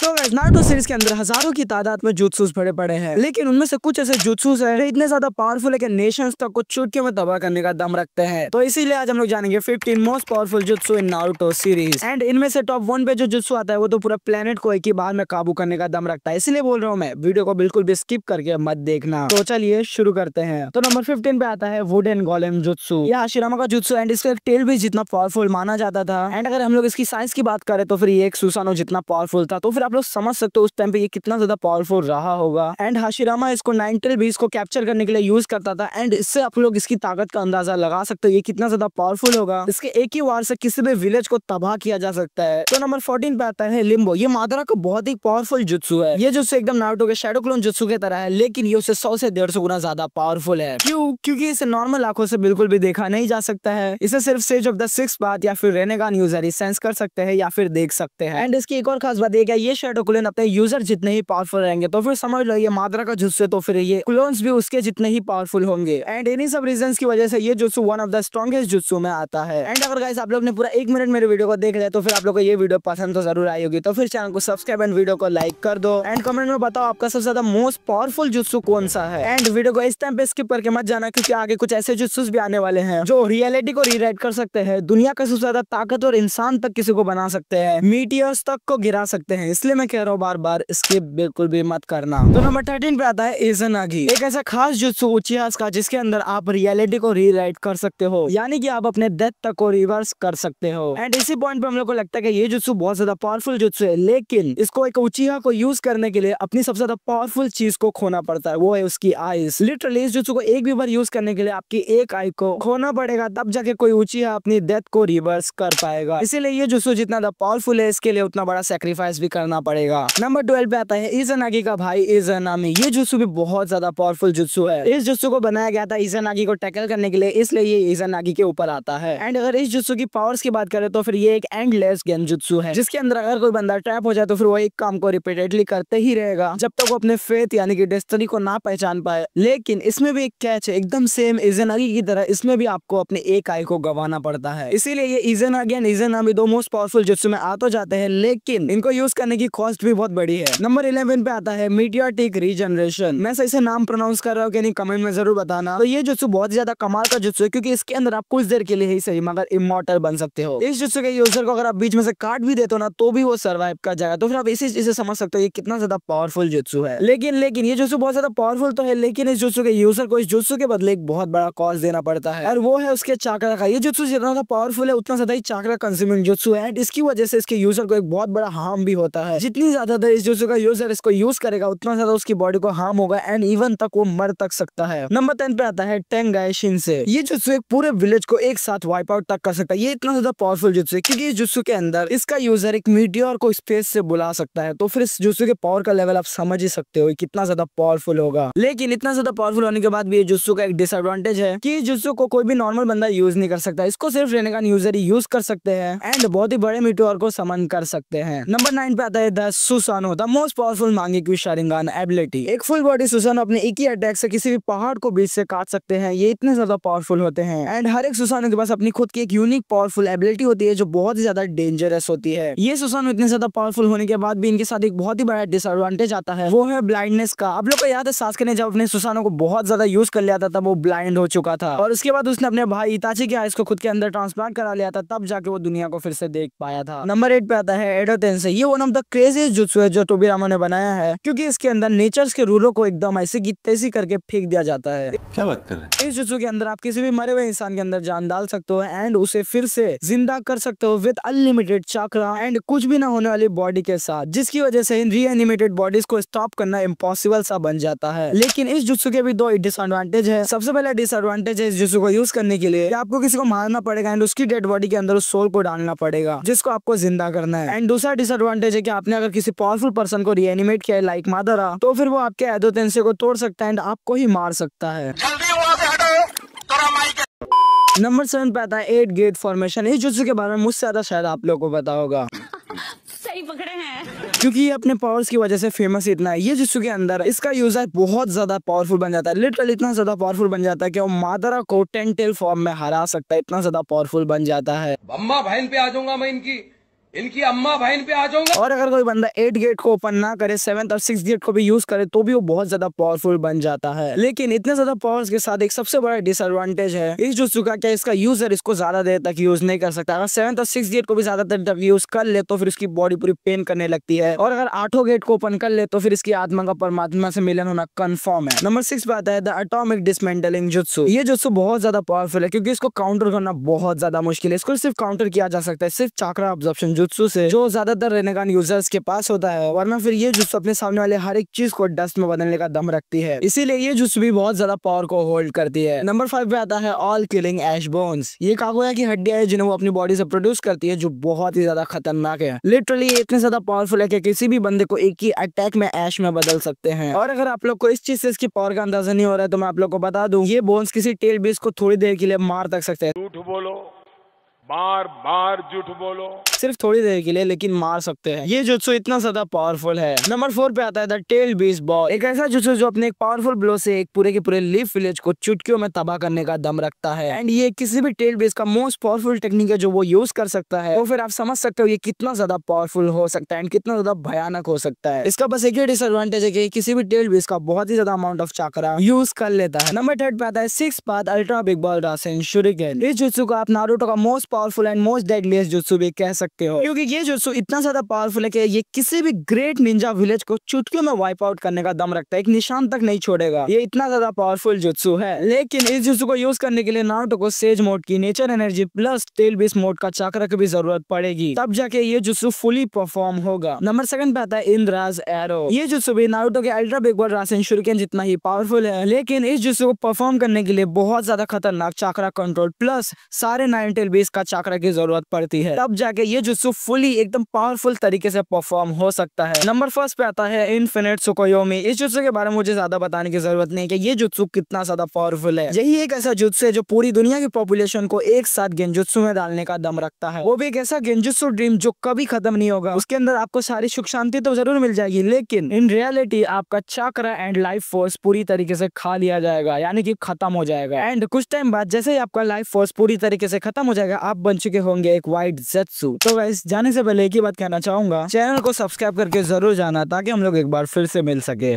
तो guys Naruto series के अंदर हजारों की तादाद में जुत्सुस भरे पड़े हैं, लेकिन उनमें से कुछ ऐसे जुत्सुस हैं जो इतने ज्यादा पावरफुल है कि नेशंस तक को चुटकी में तबाह करने का दम रखते हैं। तो इसीलिए आज हम लोग जानेंगे 15 most powerful jutsu in Naruto series. And इनमें से टॉप 1 पे जो जुत्सु आता है वो तो पूरा प्लेनेट को एक ही बार में काबू करने का दम रखता है। इसलिए बोल रहा हूँ मैं, वीडियो को बिल्कुल भी स्किप करके मत देखना। तो चलिए शुरू करते हैं। तो नंबर 15 पे आता है वुडन गोलेम जुत्सु। यह हाशिरामा का जुत्सु एंड इसका टेल भी जितना पावरफुल माना जाता था। एंड अगर हम लोग इसकी साइज की बात करें तो फिर ये एक सुसानो जितना पावरफुल था। तो फिर आप लोग समझ सकते हो उस टाइम पे ये कितना ज्यादा पावरफुल रहा होगा। एंड हाशिरामा इसको 9 टेल बीस्ट को कैप्चर करने के लिए यूज करता था। एंड इससे आप लोग इसकी ताकत का अंदाजा लगा सकते हो ये कितना ज्यादा पावरफुल होगा। इसके एक ही वार से किसी भी विलेज को तबाह किया जा सकता है। तो नंबर 14 पे आता है लिम्बो। ये मादरा का बहुत ही पावरफुल जुत्सु है। ये जुत्सु एकदम नारुतो के शैडो क्लोन जुत्सु की तरह है, लेकिन ये उससे 100 से 150 गुना ज्यादा पावरफुल है। क्योंकि इसे नॉर्मल आंखों से बिल्कुल भी देखा नहीं जा सकता है। इसे सिर्फ सेज ऑफ द सिक्स बात या फिर रेनेगान यूजर ही सेंस कर सकते हैं या फिर देख सकते हैं। एंड इसकी एक और खास बात ये शैडो क्लोन अपने यूजर जितने ही पावरफुल रहेंगे तो फिर समझ लो ये मादरा का जुत्सु है, तो फिर ये क्लोन्स भी उसके जितने ही पावरफुल होंगे। एंड इन्हीं सब रीजंस की वजह से ये jutsu one of the strongest jutsu में आता है। एंड अगर गाइस आप लोग ने पूरा 1 मिनट मेरे वीडियो को देख लिया तो फिर आप लोग को ये वीडियो पसंद तो जरूर आई होगी। तो फिर चैनल को सब्सक्राइब एंड वीडियो को लाइक कर दो। एंड कमेंट में बताओ आपका सबसे ज्यादा मोस्ट पावरफुल जुत्सु कौन सा है। एंड वीडियो को इस टाइम पे स्किप करके मत जाना, क्योंकि आगे कुछ ऐसे जुत्सुस भी आने वाले हैं जो रियलिटी को रीराइट कर सकते हैं, दुनिया का सबसे ज्यादा ताकतवर इंसान तक किसी को बना सकते हैं, मीटियर्स तक को गिरा सकते हैं। इसलिए मैं कह रहा हूँ बार बार स्किप बिल्कुल भी मत करना। तो नंबर 13 पे आता है इज़ानागी। एक ऐसा खास जुत्सु उचिहा का जिसके अंदर आप रियलिटी को रीराइट कर सकते हो, यानी कि आप अपने डेथ तक को रिवर्स कर सकते हो। एंड इसी पॉइंट पे हम लोग को लगता है कि ये जुत्सु बहुत ज्यादा पावरफुल जुत्सु है, लेकिन इसको एक उचिहा को यूज करने के लिए अपनी सबसे ज्यादा पावरफुल चीज को खोना पड़ता है, वो है उसकी आईज। लिटरली इस जुत्सु को एक भी बार यूज करने के लिए आपकी एक आई को खोना पड़ेगा, तब जाके कोई उचिहा अपनी डेथ को रिवर्स कर पाएगा। इसीलिए ये जुत्सु जितना ज्यादा पावरफुल है इसके लिए उतना बड़ा सेक्रीफाइस भी करना पड़ेगा। नंबर 12 पे आता है इज़ानागी का भाई इज़ानामी। ये जुत्सु भी बहुत ज्यादा पावरफुल जुत्सु है। इस जुत्सु को बनाया गया था इज़ानागी को टैकल करने के लिए, इसलिए ये इज़ानागी के ऊपर आता है। एंड अगर इस जुत्सु की पावर्स की बात करें तो फिर ये एक एंडलेस गेंजुत्सु है, जिसके अंदर अगर कोई बंदा ट्रैप हो जाए तो फिर वो एक काम को रिपीटेडली करते ही रहेगा जब तक वो अपने फेथ यानी कि डेस्टिनी को ना पहचान पाए। लेकिन इसमें भी एक कैच है, एकदम सेम इज़ानागी की तरह इसमें भी आपको अपने एक आई को गंवाना पड़ता है। इसीलिए ये इज़ानागी एंड इज़ानामी दो मोस्ट पावरफुल जुत्सु में आ तो जाते हैं, लेकिन इनको यूज करने की कॉस्ट भी बहुत बड़ी है। नंबर 11 पे आता है मीटियोटिक रीजनरेशन। मैं सही से नाम प्रोनाउंस कर रहा हूँ कि नहीं कमेंट में जरूर बताना। तो ये जुत्सु बहुत ज्यादा कमाल का जुत्सु है, क्योंकि इसके अंदर आप कुछ देर के लिए ही सही मगर इमॉर्टल बन सकते हो। इस जुत्सु के यूजर को अगर आप बीच में से काट भी देते हो ना तो भी वो सर्वाइव कर जाएगा। तो फिर आप इसी चीज से समझ सकते हो ये कितना ज्यादा पावरफुल जुत्सु है। लेकिन ये जुत्सु बहुत ज्यादा पावरफुल तो है, लेकिन इस जुत्सु के यूजर को इस जुत्सु के बदले एक बहुत बड़ा कॉस्ट देना पड़ता है, और वो है उसके चाकरा का। ये जुत्सु जितना ज्यादा पावरफुल है उतना ज्यादा ही चाकरा कंज्यूमिंग जुत्सु है। इसकी वजह से इसके यूजर को एक बहुत बड़ा हार्म भी होता है। जितनी ज्यादा देर इस जुत्सु का यूजर इसको यूज करेगा उतना ज्यादा उसकी बॉडी को हार्म होगा, एंड इवन तक वो मर तक सकता है। नंबर 10 पे आता है टेंगाई शिनसे। ये जुत्सु एक पूरे विलेज को एक साथ वाइप आउट तक कर सकता है। ये इतना ज्यादा पावरफुल जुत्सु है क्योंकि इस जुत्सु के अंदर इसका यूजर एक मीटियोर को स्पेस से बुला सकता है। तो फिर इस जुत्सु के पावर का लेवल आप समझ ही सकते हो कितना ज्यादा पावरफुल होगा। लेकिन इतना ज्यादा पावरफुल होने के बाद भी ये जुत्सु का एक डिसएडवांटेज है कि इस जुत्सु को कोई भी नॉर्मल बंदा यूज नहीं कर सकता। इसको सिर्फ रेनेगान यूजर ही यूज कर सकते हैं, एंड बहुत ही बड़े मीटियोर को समन कर सकते हैं। नंबर 9 पे आता है the Susanoo, the most powerful Mangekyo Sharingan ability. एक फुल बॉडी सुसानो अपने एक ही अटैक से किसी भी पहाड़ को बीच से काट सकते हैं। ये इतने ज्यादा पावरफुल होते हैं, एंड हर एक सुसानो के पास अपनी खुद की एक यूनिक पावरफुल एबिलिटी होती है जो बहुत ही ज्यादा डेंजरस होती है। ये सुसानो इतने ज्यादा पावरफुल होने के बाद भी इनके साथ एक बहुत ही बड़ा डिसएडवांटेज आता है, वो है ब्लाइंडनेस का। आप लोग को याद है सास्के ने जब अपने सुसानो को बहुत ज्यादा यूज कर लिया था तब वो ब्लाइंड हो चुका था, और उसके बाद उसने अपने भाई इताची के आइज को खुद के अंदर ट्रांसप्लांट करा लिया था, तब जाके वो दुनिया को फिर से देख पाया था। नंबर 8 पे आता है एडो तेंसेई। ये one of the craziest jutsu है जो तोबिरामा ने बनाया है, क्योंकि इसके अंदर नेचर्स के रूलों को एकदम ऐसे की तैसी करके फेंक दिया जाता है। क्या बात कर रहे हैं? इस जुत्सु के अंदर आप किसी भी मरे हुए इंसान के अंदर जान डाल सकते हो एंड उसे फिर से जिंदा कर सकते हो विद अनलिमिटेड चक्रा एंड कुछ भी ना होने वाली बॉडी के साथ, जिसकी वजह से इन रीएनिमेटेड बॉडीज को स्टॉप करना इम्पॉसिबल सा बन जाता है। लेकिन इस जुत्सु के भी दो डिसएडवांटेज है। सबसे पहला डिसएडवांटेज है इस जुत्सु को यूज करने के लिए आपको किसी को मारना पड़ेगा एंड उसकी डेड बॉडी के अंदर उस सोल को डालना पड़ेगा जिसको आपको जिंदा करना है। एंड दूसरा डिसएडवांटेज है कि आपने अगर किसी पावरफुल पर्सन को रीएनिमेट किया है लाइक मादरा, तो फिर वो आपके एडो तेंसेई को तोड़ सकता है एंड आपको ही मार सकता है। नंबर 7 पे आता है 8 गेट फॉर्मेशन। इस जुत्सु के बारे में मुझसे ज्यादा शायद आप लोगों को पता होगा। सही पकड़े हैं, क्योंकि ये अपने पावर्स की वजह से फेमस इतना है। ये जुत्सु के अंदर इसका यूजर बहुत ज्यादा पावरफुल बन जाता है, लिटरली इतना ज्यादा पावरफुल बन जाता है कि वो मादरा को 10 टेल फॉर्म में हरा सकता है। इतना ज्यादा पावरफुल बन जाता है। अम्मा बहन पे आ जाऊंगा मैं इनकी। इनकी अम्मा बहन पे आ जाऊंगा। और अगर कोई बंदा 8 गेट को ओपन ना करे, 7th और 6th गेट को भी यूज करे तो भी वो बहुत ज्यादा पावरफुल बन जाता है। लेकिन इतने ज्यादा पावर्स के साथ एक सबसे बड़ा डिसएडवांटेज है इस जुत्सु का, क्या इसका यूजर इसको ज्यादा देर तक यूज नहीं कर सकता। अगर 7th और 6th गेट को भी ज्यादा देर तक यूज कर ले तो फिर उसकी बॉडी पूरी पेन करने लगती है, और अगर 8 गेट को ओपन कर ले तो फिर इसकी आत्मा का परमात्मा से मिलन होना कंफर्म है। नंबर 6 पे आता है द एटॉमिक डिसमेंटलिंग जुत्सु। ये जुत्सु बहुत ज्यादा पावरफुल है क्योंकि इसको काउंटर करना बहुत ज्यादा मुश्किल है। इसको सिर्फ काउंटर किया जा सकता है सिर्फ चाक्रा अब्जॉर्प्शन जुत्सु से, जो ज्यादातर रेनेगान यूजर्स के पास होता है, वरना फिर ये जुत्सु अपने सामने वाले हर एक चीज को डस्ट में बदलने का दम रखती है, इसीलिए ये जुत्सु भी बहुत ज्यादा पावर को होल्ड करती है। नंबर 5 पे आता है ऑल किलिंग ऐश बोन्स। ये कागोया की हड्डियां है जिन्हें वो अपनी बॉडी से प्रोड्यूस करती है, जो बहुत ही ज्यादा खतरनाक है। लिटरली ये इतने ज्यादा पावरफुल है कि किसी भी बंदे को एक ही अटैक में ऐश में बदल सकते हैं। और अगर आप लोग को इस चीज से इसकी पावर का अंदाजा नहीं हो रहा है तो मैं आप लोग को बता दूं, ये बोन्स किसी टेल बेस को थोड़ी देर के लिए मार तक सकते हैं। झूठ बोलो, बार बार झूठ बोलो, सिर्फ थोड़ी देर के लिए, लेकिन मार सकते हैं। ये जुत्सु इतना ज्यादा पावरफुल है। नंबर 4 पे आता है द टेल बीस्ट बॉल। एक ऐसा जुत्सु जो अपने एक पावरफुल ब्लो से एक पूरे के पूरे लीफ विलेज को चुटकियों में तबाह करने का दम रखता है। एंड ये किसी भी टेल बेस का मोस्ट पावरफुल टेक्निक है जो वो यूज कर सकता है। तो फिर आप समझ सकते हो ये कितना ज्यादा पावरफुल हो सकता है एंड कितना ज्यादा भयानक हो सकता है। इसका बस एक ही डिसएडवांटेज है कि किसी भी टेल बेस का बहुत ही ज्यादा अमाउंट ऑफ चाकरा यूज कर लेता है। नंबर 3 पे आता है 6 path ultra big ball रासेन shuriken. इस जुत्सु को आप नारुतो का most powerful and most deadliest jutsu भी कह सकते हो, क्योंकि ये जुत्सु इतना ज्यादा पावरफुल है कि ये किसी भी ग्रेट निंजा विलेज को चुटकियों में वाइप आउट करने का दम रखता है, एक निशान तक नहीं छोड़ेगा। ये इतना ज्यादा पावरफुल जुत्सु है। लेकिन इस जुत्सु को यूज करने के लिए नारुतो को सेज मोड की nature energy plus tail beast mode का चाकरा की भी जरूरत पड़ेगी, तब जाके ये जुत्सु फुली परफॉर्म होगा। नंबर 7 पे आता है इंद्राज एरो। ये जुत्सु भी नारुतो के अल्ट्रा बिग बॉल रासेन शुरिकेन जितना ही पावरफुल है, लेकिन इस जुत्सु को परफॉर्म करने के लिए बहुत ज्यादा खतरनाक चाकरा कंट्रोल प्लस सारे 9 टेल बेस का चाकरा की जरूरत पड़ती है, तब जाके ये जुत्सु फुली एकदम पावरफुल तरीके से परफॉर्म हो सकता है। नंबर 1 पे आता है इन्फिनिट सुकोयोमी। इस जुत्सु के बारे में मुझे ज्यादा बताने की जरूरत नहीं कि ये जुत्सु कितना ज्यादा पावरफुल है। यही एक ऐसा जुत्सु है जो पूरी दुनिया की पॉपुलेशन को एक साथ गेंजुत्सु में डालने का दम रखता है। वो भी एक ऐसा गेंजुत्सु ड्रीम जो कभी खत्म नहीं होगा। उसके अंदर आपको सारी सुख शांति तो जरूर मिल जाएगी, लेकिन इन रियलिटी आपका चाकरा एंड लाइफ फोर्स पूरी तरीके से खा लिया जाएगा, यानी कि खत्म हो जाएगा। एंड कुछ टाइम बाद जैसे ही आपका लाइफ फोर्स पूरी तरीके से खत्म हो जाएगा, आप बन चुके होंगे एक व्हाइट ज़ेत्सु। तो गाइस, जाने से पहले एक ही बात कहना चाहूंगा, चैनल को सब्सक्राइब करके जरूर जाना ताकि हम लोग एक बार फिर से मिल सके।